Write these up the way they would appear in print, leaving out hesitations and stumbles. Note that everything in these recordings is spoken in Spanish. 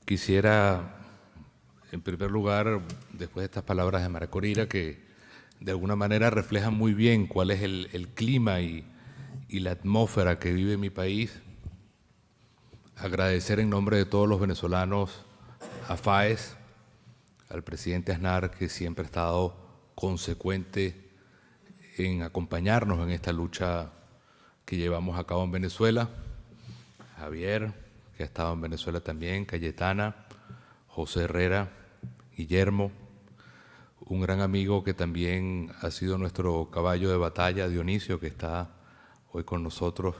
Quisiera, en primer lugar, después de estas palabras de María Corina, que de alguna manera reflejan muy bien cuál es el clima y la atmósfera que vive mi país, agradecer en nombre de todos los venezolanos a FAES, al presidente Aznar, que siempre ha estado consecuente en acompañarnos en esta lucha que llevamos a cabo en Venezuela, Javier, que ha estado en Venezuela también, Cayetana, José Herrera, Guillermo, un gran amigo que también ha sido nuestro caballo de batalla, Dionisio, que está hoy con nosotros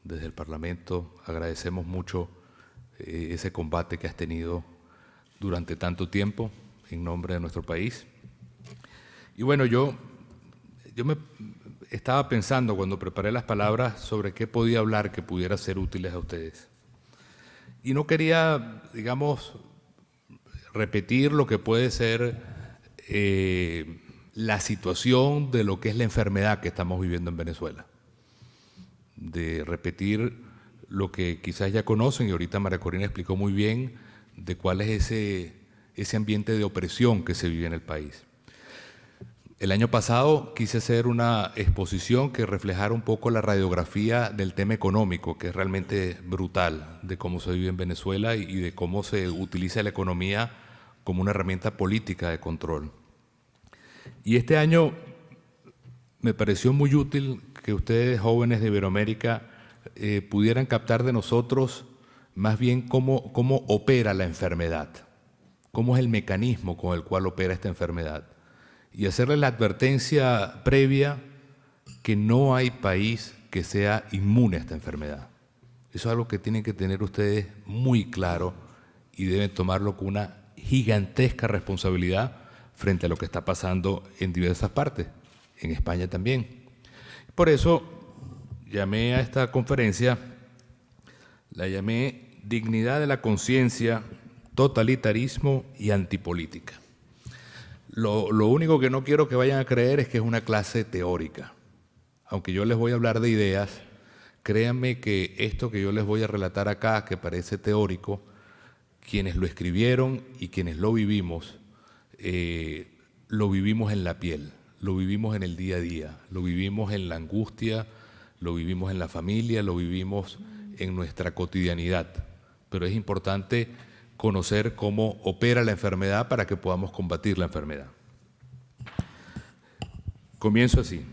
desde el Parlamento. Agradecemos mucho ese combate que has tenido durante tanto tiempo en nombre de nuestro país. Y bueno, yo me estaba pensando cuando preparé las palabras sobre qué podía hablar que pudiera ser útiles a ustedes. Y no quería, digamos, repetir lo que puede ser la situación de lo que es la enfermedad que estamos viviendo en Venezuela. De repetir lo que quizás ya conocen, y ahorita María Corina explicó muy bien de cuál es ese ambiente de opresión que se vive en el país. El año pasado quise hacer una exposición que reflejara un poco la radiografía del tema económico, que es realmente brutal, de cómo se vive en Venezuela y de cómo se utiliza la economía como una herramienta política de control. Y este año me pareció muy útil que ustedes, jóvenes de Iberoamérica, pudieran captar de nosotros más bien cómo opera la enfermedad, cómo es el mecanismo con el cual opera esta enfermedad. Y hacerle la advertencia previa que no hay país que sea inmune a esta enfermedad. Eso es algo que tienen que tener ustedes muy claro y deben tomarlo con una gigantesca responsabilidad frente a lo que está pasando en diversas partes, en España también. Por eso llamé a esta conferencia, la llamé Dignidad de la Conciencia, Totalitarismo y Antipolítica. Lo único que no quiero que vayan a creer es que es una clase teórica. Aunque yo les voy a hablar de ideas, créanme que esto que yo les voy a relatar acá, que parece teórico, quienes lo escribieron y quienes lo vivimos en la piel, lo vivimos en el día a día, lo vivimos en la angustia, lo vivimos en la familia, lo vivimos en nuestra cotidianidad. Pero es importante conocer cómo opera la enfermedad para que podamos combatir la enfermedad. Comienzo así.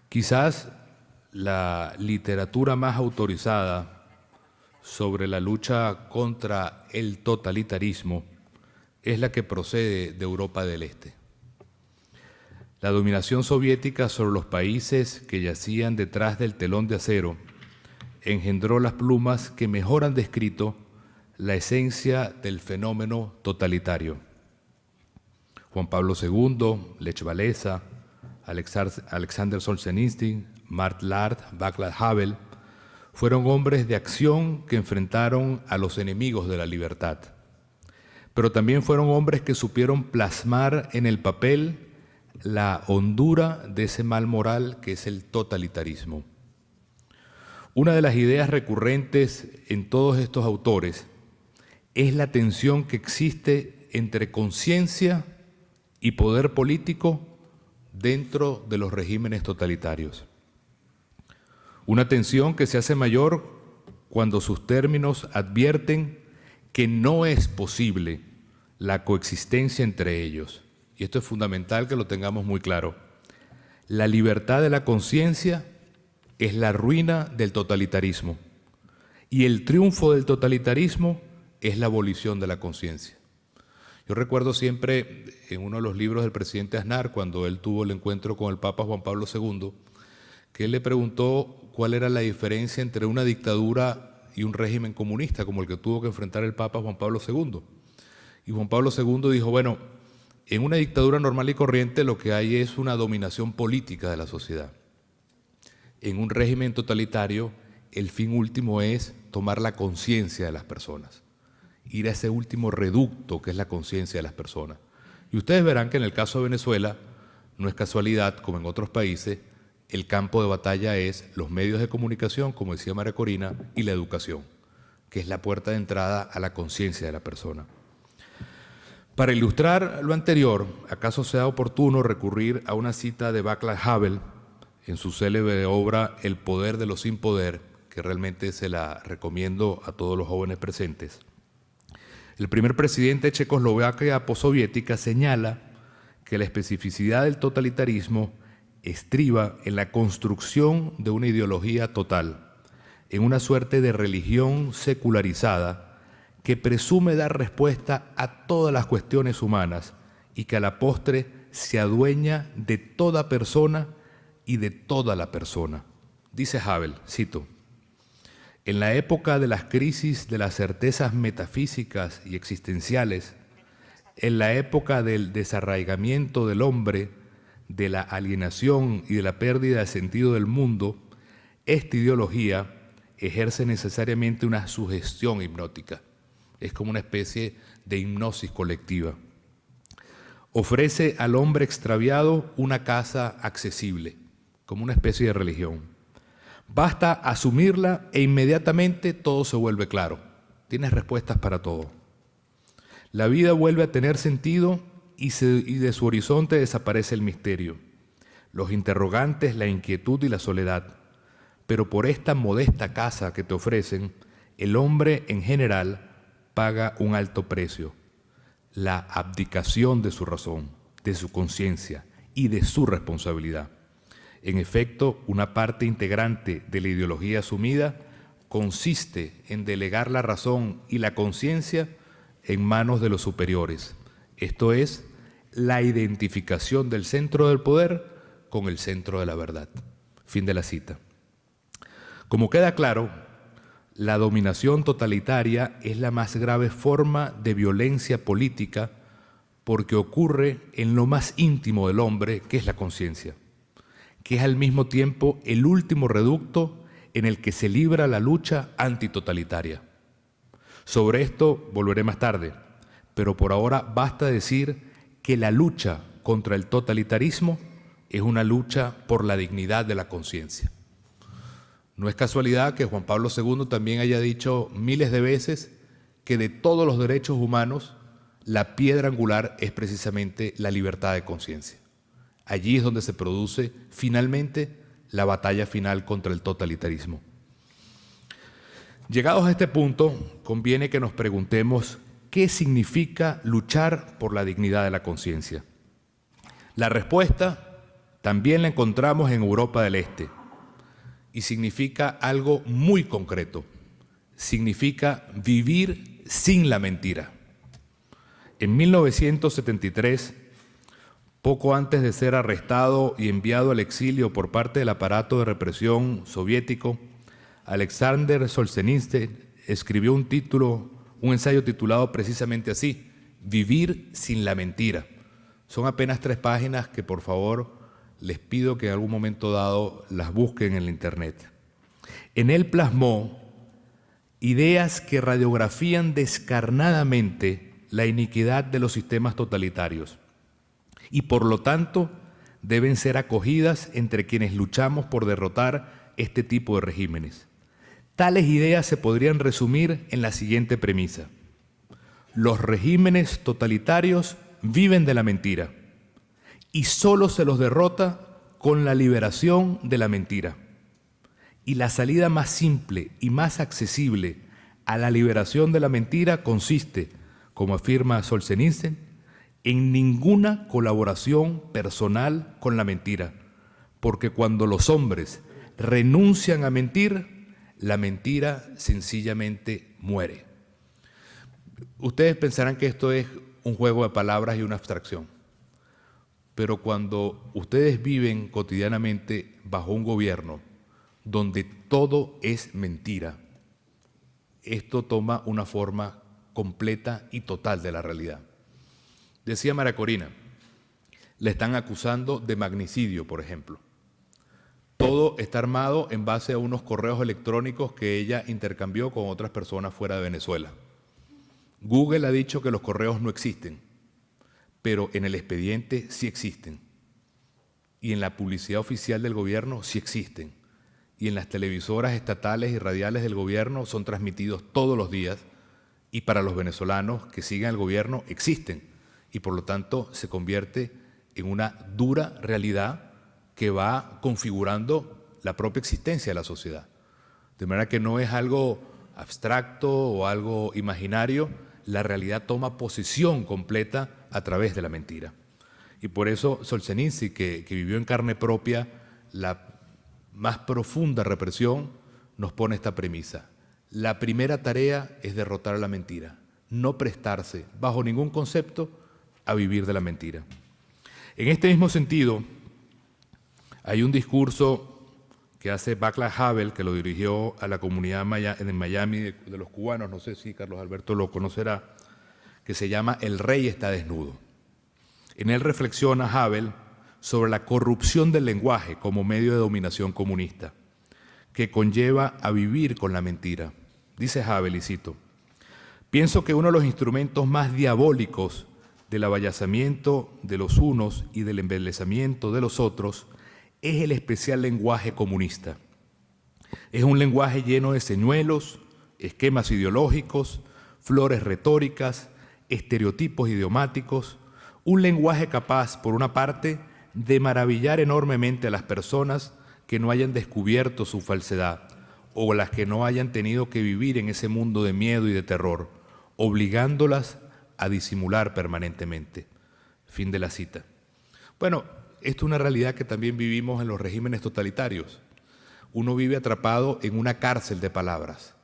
Quizás la literatura más autorizada sobre la lucha contra el totalitarismo es la que procede de Europa del Este. La dominación soviética sobre los países que yacían detrás del telón de acero engendró las plumas que mejor han descrito la esencia del fenómeno totalitario. Juan Pablo II, Lech Walesa, Alexander Solzhenitsyn, Mark Lard, Václav Havel, fueron hombres de acción que enfrentaron a los enemigos de la libertad. Pero también fueron hombres que supieron plasmar en el papel la hondura de ese mal moral que es el totalitarismo. Una de las ideas recurrentes en todos estos autores es la tensión que existe entre conciencia y poder político dentro de los regímenes totalitarios. Una tensión que se hace mayor cuando sus términos advierten que no es posible la coexistencia entre ellos. Y esto es fundamental que lo tengamos muy claro. La libertad de la conciencia es la ruina del totalitarismo y el triunfo del totalitarismo es la abolición de la conciencia. Yo recuerdo siempre en uno de los libros del presidente Aznar, cuando él tuvo el encuentro con el Papa Juan Pablo II, que él le preguntó cuál era la diferencia entre una dictadura y un régimen comunista, como el que tuvo que enfrentar el Papa Juan Pablo II. Y Juan Pablo II dijo, bueno, en una dictadura normal y corriente lo que hay es una dominación política de la sociedad. En un régimen totalitario, el fin último es tomar la conciencia de las personas, ir a ese último reducto que es la conciencia de las personas. Y ustedes verán que en el caso de Venezuela, no es casualidad, como en otros países, el campo de batalla es los medios de comunicación, como decía María Corina, y la educación. que es la puerta de entrada a la conciencia de la persona. Para ilustrar lo anterior, acaso sea oportuno recurrir a una cita de Václav Havel en su célebre obra El poder de los sin poder, que realmente se la recomiendo a todos los jóvenes presentes. El primer presidente de Checoslovaquia postsoviética señala que la especificidad del totalitarismo estriba en la construcción de una ideología total, en una suerte de religión secularizada que presume dar respuesta a todas las cuestiones humanas y que a la postre se adueña de toda persona y de toda la persona. Dice Havel, cito, en la época de las crisis de las certezas metafísicas y existenciales, en la época del desarraigamiento del hombre, de la alienación y de la pérdida de sentido del mundo, esta ideología ejerce necesariamente una sugestión hipnótica. Es como una especie de hipnosis colectiva. Ofrece al hombre extraviado una casa accesible, como una especie de religión. Basta asumirla e inmediatamente todo se vuelve claro. Tienes respuestas para todo. La vida vuelve a tener sentido y de su horizonte desaparece el misterio, los interrogantes, la inquietud y la soledad. Pero por esta modesta casa que te ofrecen, el hombre en general paga un alto precio, la abdicación de su razón, de su conciencia y de su responsabilidad. En efecto, una parte integrante de la ideología asumida consiste en delegar la razón y la conciencia en manos de los superiores, esto es, la identificación del centro del poder con el centro de la verdad. Fin de la cita. Como queda claro, la dominación totalitaria es la más grave forma de violencia política porque ocurre en lo más íntimo del hombre, que es la conciencia, que es al mismo tiempo el último reducto en el que se libra la lucha antitotalitaria. Sobre esto volveré más tarde, pero por ahora basta decir que la lucha contra el totalitarismo es una lucha por la dignidad de la conciencia. No es casualidad que Juan Pablo II también haya dicho miles de veces que de todos los derechos humanos, la piedra angular es precisamente la libertad de conciencia. Allí es donde se produce finalmente la batalla final contra el totalitarismo. Llegados a este punto, conviene que nos preguntemos qué significa luchar por la dignidad de la conciencia. La respuesta también la encontramos en Europa del Este y significa algo muy concreto. Significa vivir sin la mentira. En 1973, poco antes de ser arrestado y enviado al exilio por parte del aparato de represión soviético, Alexander Solzhenitsyn escribió un ensayo titulado precisamente así, Vivir sin la mentira. Son apenas 3 páginas que por favor les pido que en algún momento dado las busquen en la internet. En él plasmó ideas que radiografían descarnadamente la iniquidad de los sistemas totalitarios y por lo tanto deben ser acogidas entre quienes luchamos por derrotar este tipo de regímenes. Tales ideas se podrían resumir en la siguiente premisa. Los regímenes totalitarios viven de la mentira y solo se los derrota con la liberación de la mentira. Y la salida más simple y más accesible a la liberación de la mentira consiste, como afirma Solzhenitsyn, en ninguna colaboración personal con la mentira, porque cuando los hombres renuncian a mentir, la mentira sencillamente muere. Ustedes pensarán que esto es un juego de palabras y una abstracción, pero cuando ustedes viven cotidianamente bajo un gobierno donde todo es mentira, esto toma una forma completa y total de la realidad. Decía María Corina, le están acusando de magnicidio, por ejemplo. Todo está armado en base a unos correos electrónicos que ella intercambió con otras personas fuera de Venezuela. Google ha dicho que los correos no existen, pero en el expediente sí existen. Y en la publicidad oficial del gobierno sí existen. y en las televisoras estatales y radiales del gobierno son transmitidos todos los días, y para los venezolanos que siguen al gobierno existen, y por lo tanto se convierte en una dura realidad que va configurando la propia existencia de la sociedad. De manera que no es algo abstracto o algo imaginario, la realidad toma posesión completa a través de la mentira. Y por eso Solzhenitsyn, que vivió en carne propia la más profunda represión, nos pone esta premisa. La primera tarea es derrotar a la mentira, no prestarse bajo ningún concepto a vivir de la mentira. En este mismo sentido, hay un discurso que hace Václav Havel, que lo dirigió a la comunidad en Miami de los cubanos, no sé si Carlos Alberto lo conocerá, que se llama El rey está desnudo. En él reflexiona Havel sobre la corrupción del lenguaje como medio de dominación comunista, que conlleva a vivir con la mentira. Dice Havel, y cito, pienso que uno de los instrumentos más diabólicos del abayazamiento de los unos y del embelezamiento de los otros es el especial lenguaje comunista. Es un lenguaje lleno de señuelos, esquemas ideológicos, flores retóricas, estereotipos idiomáticos, un lenguaje capaz, por una parte, de maravillar enormemente a las personas que no hayan descubierto su falsedad o las que no hayan tenido que vivir en ese mundo de miedo y de terror, obligándolas a disimular permanentemente. Fin de la cita. Bueno, esto es una realidad que también vivimos en los regímenes totalitarios. Uno vive atrapado en una cárcel de palabras.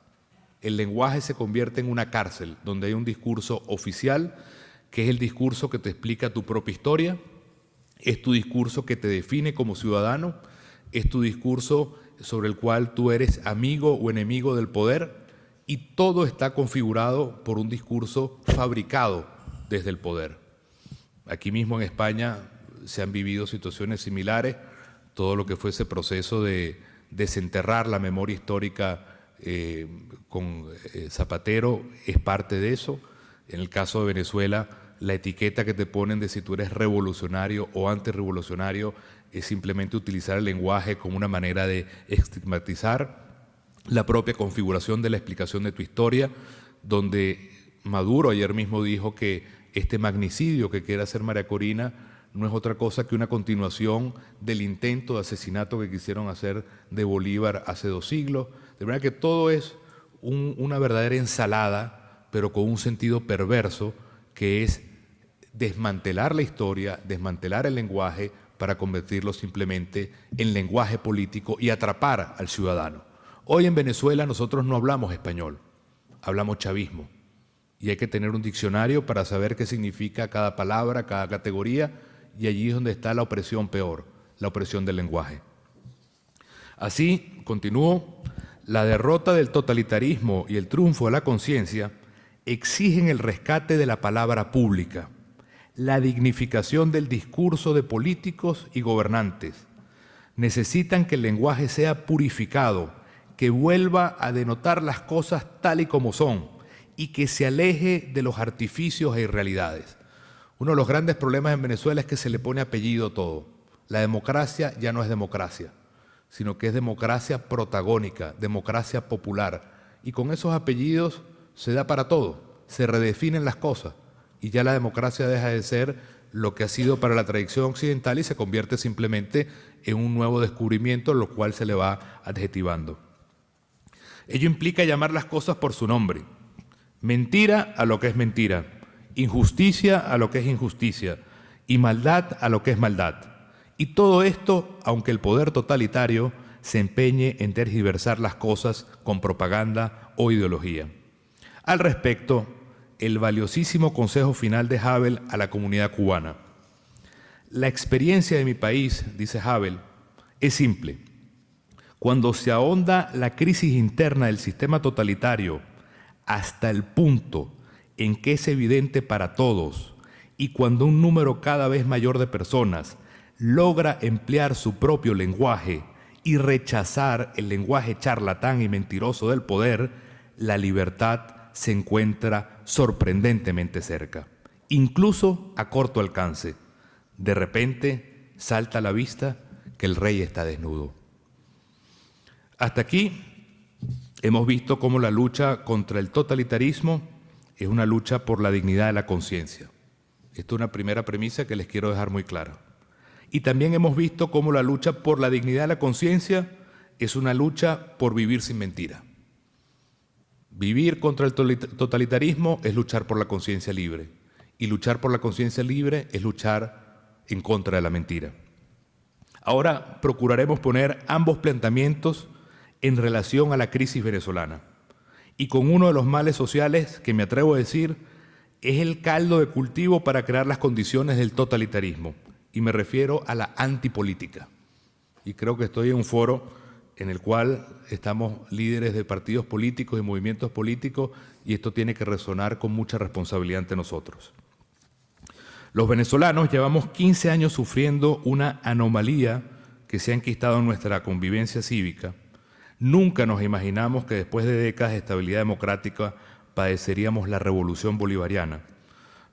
El lenguaje se convierte en una cárcel donde hay un discurso oficial, que es el discurso que te explica tu propia historia, es tu discurso que te define como ciudadano, es tu discurso sobre el cual tú eres amigo o enemigo del poder, y todo está configurado por un discurso fabricado desde el poder. Aquí mismo en España se han vivido situaciones similares, todo lo que fue ese proceso de desenterrar la memoria histórica con Zapatero es parte de eso. En el caso de Venezuela, la etiqueta que te ponen de si tú eres revolucionario o antirrevolucionario es simplemente utilizar el lenguaje como una manera de estigmatizar la propia configuración de la explicación de tu historia, donde Maduro ayer mismo dijo que este magnicidio que quiere hacer María Corina no es otra cosa que una continuación del intento de asesinato que quisieron hacer de Bolívar hace 2 siglos. De manera que todo es una verdadera ensalada, pero con un sentido perverso, que es desmantelar la historia, desmantelar el lenguaje para convertirlo simplemente en lenguaje político y atrapar al ciudadano. Hoy en Venezuela nosotros no hablamos español, hablamos chavismo. Y hay que tener un diccionario para saber qué significa cada palabra, cada categoría, y allí es donde está la opresión peor, la opresión del lenguaje. Así, continúo, la derrota del totalitarismo y el triunfo de la conciencia exigen el rescate de la palabra pública, la dignificación del discurso de políticos y gobernantes. Necesitan que el lenguaje sea purificado, que vuelva a denotar las cosas tal y como son y que se aleje de los artificios e irrealidades. Uno de los grandes problemas en Venezuela es que se le pone apellido a todo. La democracia ya no es democracia, sino que es democracia protagónica, democracia popular. Y con esos apellidos se da para todo, se redefinen las cosas y ya la democracia deja de ser lo que ha sido para la tradición occidental y se convierte simplemente en un nuevo descubrimiento, lo cual se le va adjetivando. Ello implica llamar las cosas por su nombre. Mentira a lo que es mentira, injusticia a lo que es injusticia y maldad a lo que es maldad. Y todo esto, aunque el poder totalitario se empeñe en tergiversar las cosas con propaganda o ideología. Al respecto, el valiosísimo consejo final de Havel a la comunidad cubana. La experiencia de mi país, dice Havel, es simple. Cuando se ahonda la crisis interna del sistema totalitario hasta el punto en que es evidente para todos y cuando un número cada vez mayor de personas logra emplear su propio lenguaje y rechazar el lenguaje charlatán y mentiroso del poder, la libertad se encuentra sorprendentemente cerca, incluso a corto alcance. De repente salta a la vista que el rey está desnudo. Hasta aquí hemos visto cómo la lucha contra el totalitarismo es una lucha por la dignidad de la conciencia. Esta es una primera premisa que les quiero dejar muy clara. Y también hemos visto cómo la lucha por la dignidad de la conciencia es una lucha por vivir sin mentira. Vivir contra el totalitarismo es luchar por la conciencia libre. Y luchar por la conciencia libre es luchar en contra de la mentira. Ahora procuraremos poner ambos planteamientos en relación a la crisis venezolana. Y con uno de los males sociales que me atrevo a decir es el caldo de cultivo para crear las condiciones del totalitarismo. Y me refiero a la antipolítica. Y creo que estoy en un foro en el cual estamos líderes de partidos políticos y movimientos políticos, y esto tiene que resonar con mucha responsabilidad ante nosotros. Los venezolanos llevamos 15 años sufriendo una anomalía que se ha enquistado en nuestra convivencia cívica. Nunca nos imaginamos que después de décadas de estabilidad democrática padeceríamos la revolución bolivariana.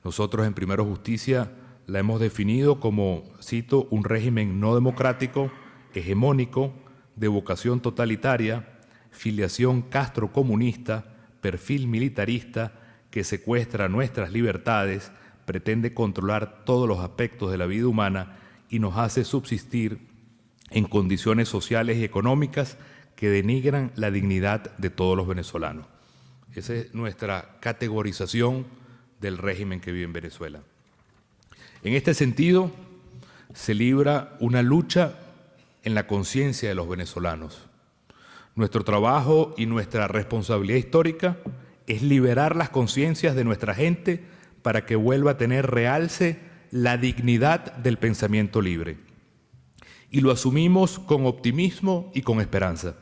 Nosotros en Primero Justicia la hemos definido como, cito, un régimen no democrático, hegemónico, de vocación totalitaria, filiación castrocomunista, perfil militarista, que secuestra nuestras libertades, pretende controlar todos los aspectos de la vida humana y nos hace subsistir en condiciones sociales y económicas que denigran la dignidad de todos los venezolanos. Esa es nuestra categorización del régimen que vive en Venezuela. En este sentido, se libra una lucha en la conciencia de los venezolanos. Nuestro trabajo y nuestra responsabilidad histórica es liberar las conciencias de nuestra gente para que vuelva a tener realce la dignidad del pensamiento libre. Y lo asumimos con optimismo y con esperanza.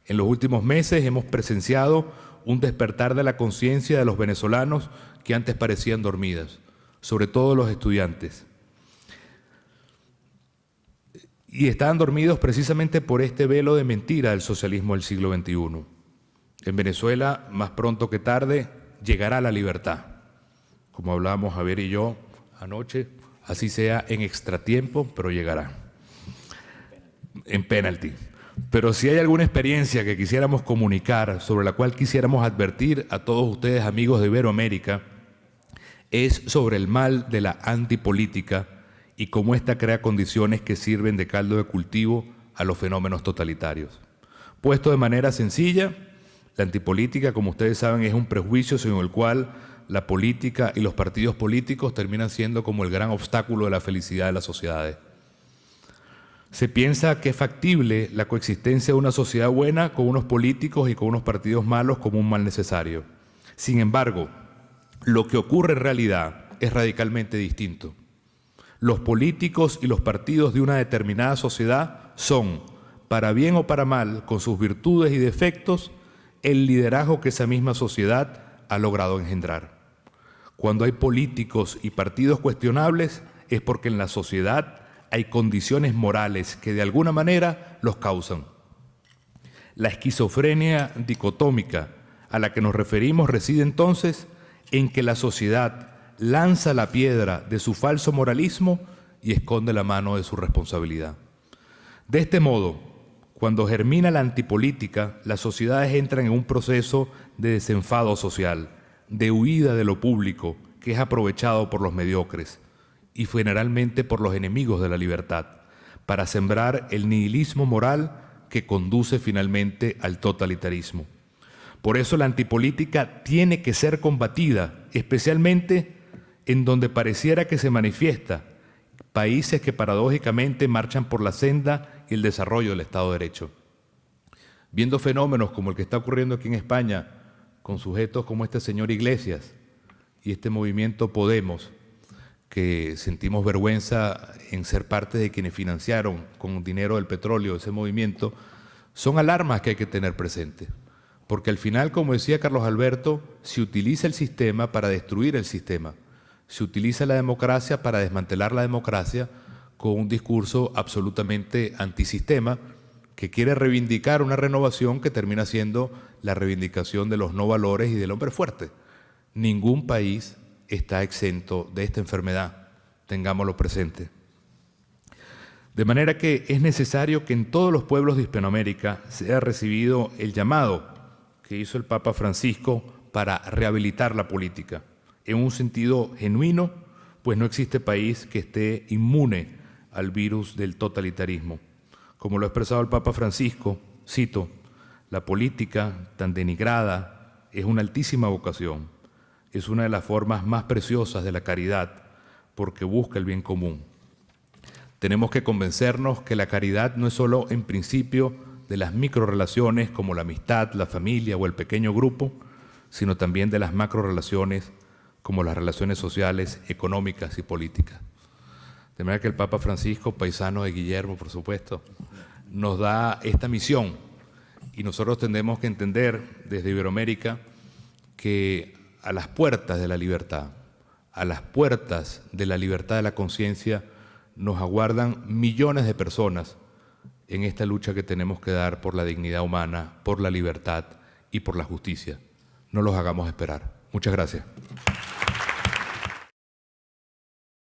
En los últimos meses hemos presenciado un despertar de la conciencia de los venezolanos que antes parecían dormidas, sobre todo los estudiantes. Y estaban dormidos precisamente por este velo de mentira del socialismo del siglo XXI. En Venezuela, más pronto que tarde, llegará la libertad. Como hablábamos Javier y yo anoche, así sea en extratiempo, pero llegará. En penalti. Pero si hay alguna experiencia que quisiéramos comunicar, sobre la cual quisiéramos advertir a todos ustedes, amigos de Iberoamérica, es sobre el mal de la antipolítica y cómo ésta crea condiciones que sirven de caldo de cultivo a los fenómenos totalitarios. Puesto de manera sencilla, la antipolítica, como ustedes saben, es un prejuicio según el cual la política y los partidos políticos terminan siendo como el gran obstáculo de la felicidad de las sociedades. Se piensa que es factible la coexistencia de una sociedad buena con unos políticos y con unos partidos malos como un mal necesario. Sin embargo, lo que ocurre en realidad es radicalmente distinto. Los políticos y los partidos de una determinada sociedad son, para bien o para mal, con sus virtudes y defectos, el liderazgo que esa misma sociedad ha logrado engendrar. Cuando hay políticos y partidos cuestionables es porque en la sociedad hay condiciones morales que de alguna manera los causan. La esquizofrenia dicotómica a la que nos referimos reside entonces en que la sociedad lanza la piedra de su falso moralismo y esconde la mano de su responsabilidad. De este modo, cuando germina la antipolítica, las sociedades entran en un proceso de desenfado social, de huida de lo público, que es aprovechado por los mediocres y generalmente por los enemigos de la libertad, para sembrar el nihilismo moral que conduce finalmente al totalitarismo. Por eso la antipolítica tiene que ser combatida, especialmente en donde pareciera que se manifiesta, países que paradójicamente marchan por la senda y el desarrollo del Estado de Derecho. Viendo fenómenos como el que está ocurriendo aquí en España, con sujetos como este señor Iglesias y este movimiento Podemos, que sentimos vergüenza en ser parte de quienes financiaron con dinero del petróleo ese movimiento, son alarmas que hay que tener presentes. Porque al final, como decía Carlos Alberto, se utiliza el sistema para destruir el sistema. Se utiliza la democracia para desmantelar la democracia con un discurso absolutamente antisistema que quiere reivindicar una renovación que termina siendo la reivindicación de los no valores y del hombre fuerte. Ningún país está exento de esta enfermedad, tengámoslo presente. De manera que es necesario que en todos los pueblos de Hispanoamérica sea recibido el llamado que hizo el Papa Francisco para rehabilitar la política, en un sentido genuino, pues no existe país que esté inmune al virus del totalitarismo. Como lo ha expresado el Papa Francisco, cito, la política tan denigrada es una altísima vocación, es una de las formas más preciosas de la caridad, porque busca el bien común. Tenemos que convencernos que la caridad no es solo en principio de las microrelaciones como la amistad, la familia o el pequeño grupo, sino también de las macrorelaciones como las relaciones sociales, económicas y políticas. De manera que el Papa Francisco, paisano de Guillermo, por supuesto, nos da esta misión y nosotros tendremos que entender desde Iberoamérica que a las puertas de la libertad, a las puertas de la libertad de la conciencia, nos aguardan millones de personas en esta lucha que tenemos que dar por la dignidad humana, por la libertad y por la justicia. No los hagamos esperar. Muchas gracias.